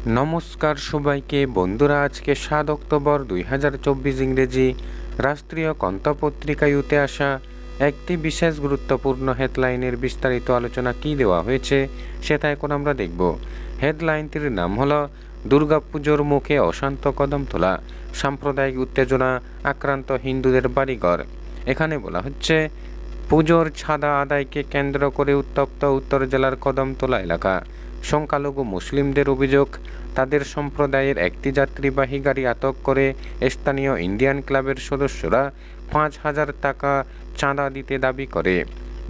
নমস্কার সবাইকে বন্ধুরা, আজকে ৭ অক্টোবর ২০২৪ ইংরেজি রাষ্ট্রীয় কন্ত পত্রিকায় উঠে আসা একটি বিশেষ গুরুত্বপূর্ণ হেডলাইনের বিস্তারিত আলোচনা কী দেওয়া হয়েছে সেটা এখন আমরা দেখব। হেডলাইনটির নাম হলো দুর্গাপুজোর মুখে অশান্ত কদমতলা, সাম্প্রদায়িক উত্তেজনা আক্রান্ত হিন্দুদের বাড়িঘর। এখানে বলা হচ্ছে, পুজোর চাঁদা আদায়কে কেন্দ্র করে উত্তপ্ত উত্তর জেলার কদমতলা এলাকা। সংখ্যালঘু মুসলিমদের অভিযোগ, তাদের সম্প্রদায়ের একটি যাত্রীবাহী গাড়ি আটক করে স্থানীয় ইন্ডিয়ান ক্লাবের সদস্যরা ৫,০০০ টাকা চাঁদা দিতে দাবি করে।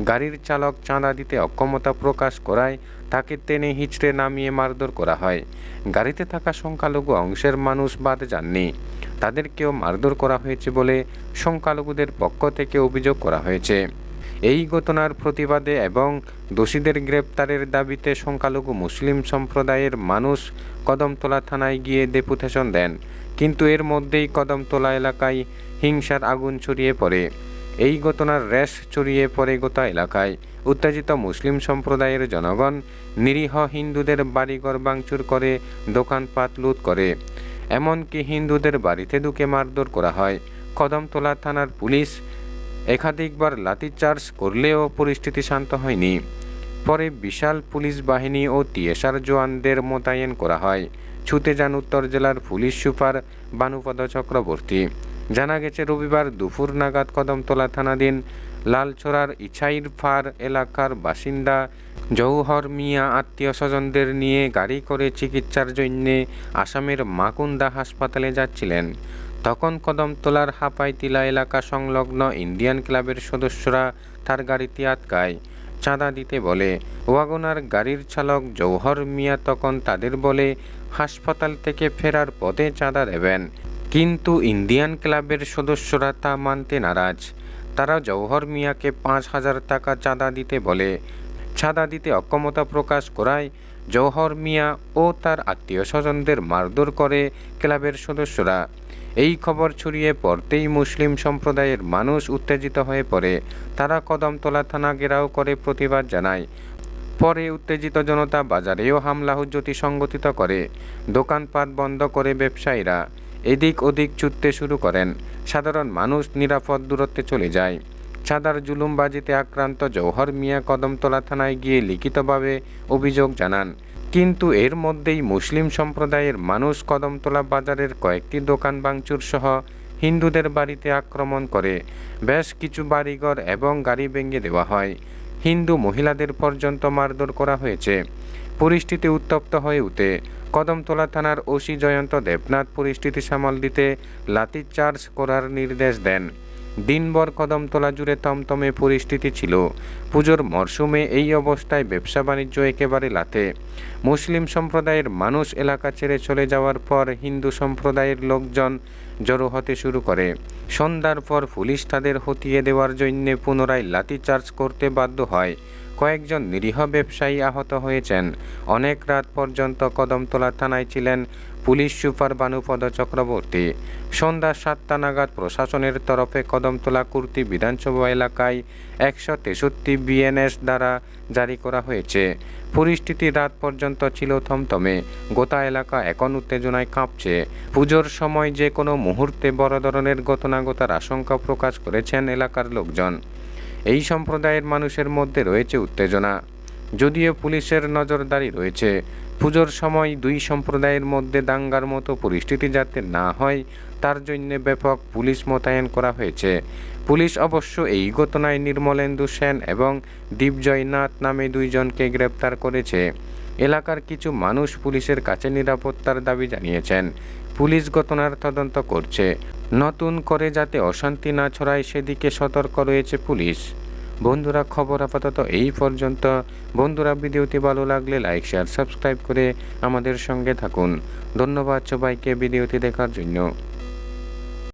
গাড়ির চালক চাঁদা দিতে অক্ষমতা প্রকাশ করায় তাকে টেনে হিঁচড়ে নামিয়ে মারধর করা হয়। গাড়িতে থাকা সংখ্যালঘু অংশের মানুষ বাদ যাননি, তাদেরকেও মারধর করা হয়েছে বলে সংখ্যালঘুদের পক্ষ থেকে অভিযোগ করা হয়েছে। এই ঘটনার প্রতিবাদে এবং দোষীদের গ্রেপ্তারের দাবিতে সংখ্যালঘু মুসলিম সম্প্রদায়ের মানুষ কদমতলা থানায় গিয়ে ডেপুটেশন দেন, কিন্তু এর মধ্যেই কদমতলা এলাকায় হিংসার আগুন ছড়িয়ে পড়ে। এই ঘটনার রেশ ছড়িয়ে পড়ে গোটা এলাকায়। উত্তেজিত মুসলিম সম্প্রদায়ের জনগণ নিরীহ হিন্দুদের বাড়িঘর ভাঙচুর করে দোকানপাট লুট করে, এমনকি হিন্দুদের বাড়িতে ঢুকে মারধর করা হয়। কদমতলা থানার পুলিশ একাধিকবার লাঠিচার্জ করলেও পরিস্থিতি শান্ত হয়নি। পরে বিশাল পুলিশ বাহিনী ও টিএসআর জওয়ানদের মোতায়েন করা হয়। ছুটে যান উত্তর জেলার পুলিশ সুপার বানুপদ চক্রবর্তী। জানা গেছে, রবিবার দুপুর নাগাদ কদমতলা থানাধীন লালছড়ার ইছাইরফার এলাকার বাসিন্দা জৌহর মিয়া আত্মীয় স্বজনদের নিয়ে গাড়ি করে চিকিৎসার জন্যে আসামের মাকুন্দা হাসপাতালে যাচ্ছিলেন। তখন কদমতলার হাপাইতিলা এলাকা সংলগ্ন ইন্ডিয়ান ক্লাবের সদস্যরা তার গাড়িতে আটকায়, চাঁদা দিতে বলে। ওয়াগনার গাড়ির চালক জৌহর মিয়া তখন তাদের বলে হাসপাতাল থেকে ফেরার পথে চাঁদা দেবেন, কিন্তু ইন্ডিয়ান ক্লাবের সদস্যরা তা মানতে নারাজ। তারা জৌহর মিয়াকে ৫,০০০ টাকা চাঁদা দিতে বলে। চাঁদা দিতে অক্ষমতা প্রকাশ করায় জৌহর মিয়া ও তার আত্মীয় স্বজনদের মারধর করে ক্লাবের সদস্যরা। এই খবর ছড়িয়ে পড়তেই মুসলিম সম্প্রদায়ের মানুষ উত্তেজিত হয়ে পড়ে। তারা কদমতলা থানা ঘেরাও করে প্রতিবাদ জানায়। পরে উত্তেজিত জনতা বাজারেও হামলা হুজ্জতি সংগঠিত করে। দোকানপাট বন্ধ করে ব্যবসায়ীরা এদিক ওদিক ছুটতে শুরু করেন। সাধারণ মানুষ নিরাপদ দূরত্বে চলে যায়। চাঁদার জুলুমবাজিতে আক্রান্ত জৌহর মিয়া কদমতলা থানায় গিয়ে লিখিতভাবে অভিযোগ জানান, কিন্তু এর মধ্যেই মুসলিম সম্প্রদায়ের মানুষ কদমতলা বাজারের কয়েকটি দোকান ভাঙচুর সহ হিন্দুদের বাড়িতে আক্রমণ করে। বেশ কিছু বাড়িঘর এবং গাড়ি ভেঙে দেওয়া হয়। হিন্দু মহিলাদের পর্যন্ত মারধর করা হয়েছে। পরিস্থিতি উত্তপ্ত হয়ে ওঠে। কদমতলা থানার ওসি জয়ন্ত দেবনাথ পরিস্থিতি সামাল দিতে লাঠিচার্জ করার নির্দেশ দেন। দিনভর কদমতলা জুড়ে থমথমে পরিস্থিতি ছিল। পুজোর মরশুমে এই অবস্থায় ব্যবসা বাণিজ্য একেবারে লাথে। মুসলিম সম্প্রদায়ের মানুষ এলাকা ছেড়ে চলে যাওয়ার পর হিন্দু সম্প্রদায়ের লোকজন জড়ো হতে শুরু করে। সন্ধ্যার পর পুলিশ তাদের হটিয়ে দেওয়ার জন্য পুনরায় লাঠিচার্জ করতে বাধ্য হয়। কয়েকজন নিরীহ ব্যবসায়ী আহত হয়েছেন। অনেক রাত পর্যন্ত কদমতলা থানায় ছিলেন পুলিশ সুপার বানুপদ চক্রবর্তী। সন্ধ্যা ৭টা নাগাদ প্রশাসনের তরফে কদমতলা কুর্তি বিধানসভা এলাকায় ১৬৩ বিএনএস দ্বারা জারি করা হয়েছে। পরিস্থিতি রাত পর্যন্ত ছিল থমথমে। গোটা এলাকা এখন উত্তেজনায় কাঁপছে। পুজোর সময় যে কোনো মুহূর্তে বড় ধরনের ঘটনা ঘটার আশঙ্কা প্রকাশ করেছেন এলাকার লোকজন। এই সম্প্রদায়ের মানুষের মধ্যে রয়েছে উত্তেজনা, যদিও পুলিশের নজরদারি রয়েছে। পুজোর সময় দুই সম্প্রদায়ের মধ্যে দাঙ্গার মতো পরিস্থিতি যাতে না হয় তার জন্য ব্যাপক পুলিশ মোতায়েন করা হয়েছে। পুলিশ অবশ্য এই ঘটনায় নির্মলেন্দু সেন এবং দীপজয় নাথ নামে দুইজনকে গ্রেপ্তার করেছে। এলাকার কিছু মানুষ পুলিশের কাছে নিরাপত্তার দাবি জানিয়েছেন। পুলিশ ঘটনার তদন্ত করছে। নতুন করে যাতে অশান্তি না ছড়ায় সেদিকে সতর্ক রয়েছে পুলিশ। বন্ধুরা, খবর আপাতত এই পর্যন্ত। বন্ধুরা, ভিডিওটি ভালো লাগলে লাইক, শেয়ার, সাবস্ক্রাইব করে আমাদের সঙ্গে থাকুন। ধন্যবাদ সবাইকে ভিডিওটি দেখার জন্য।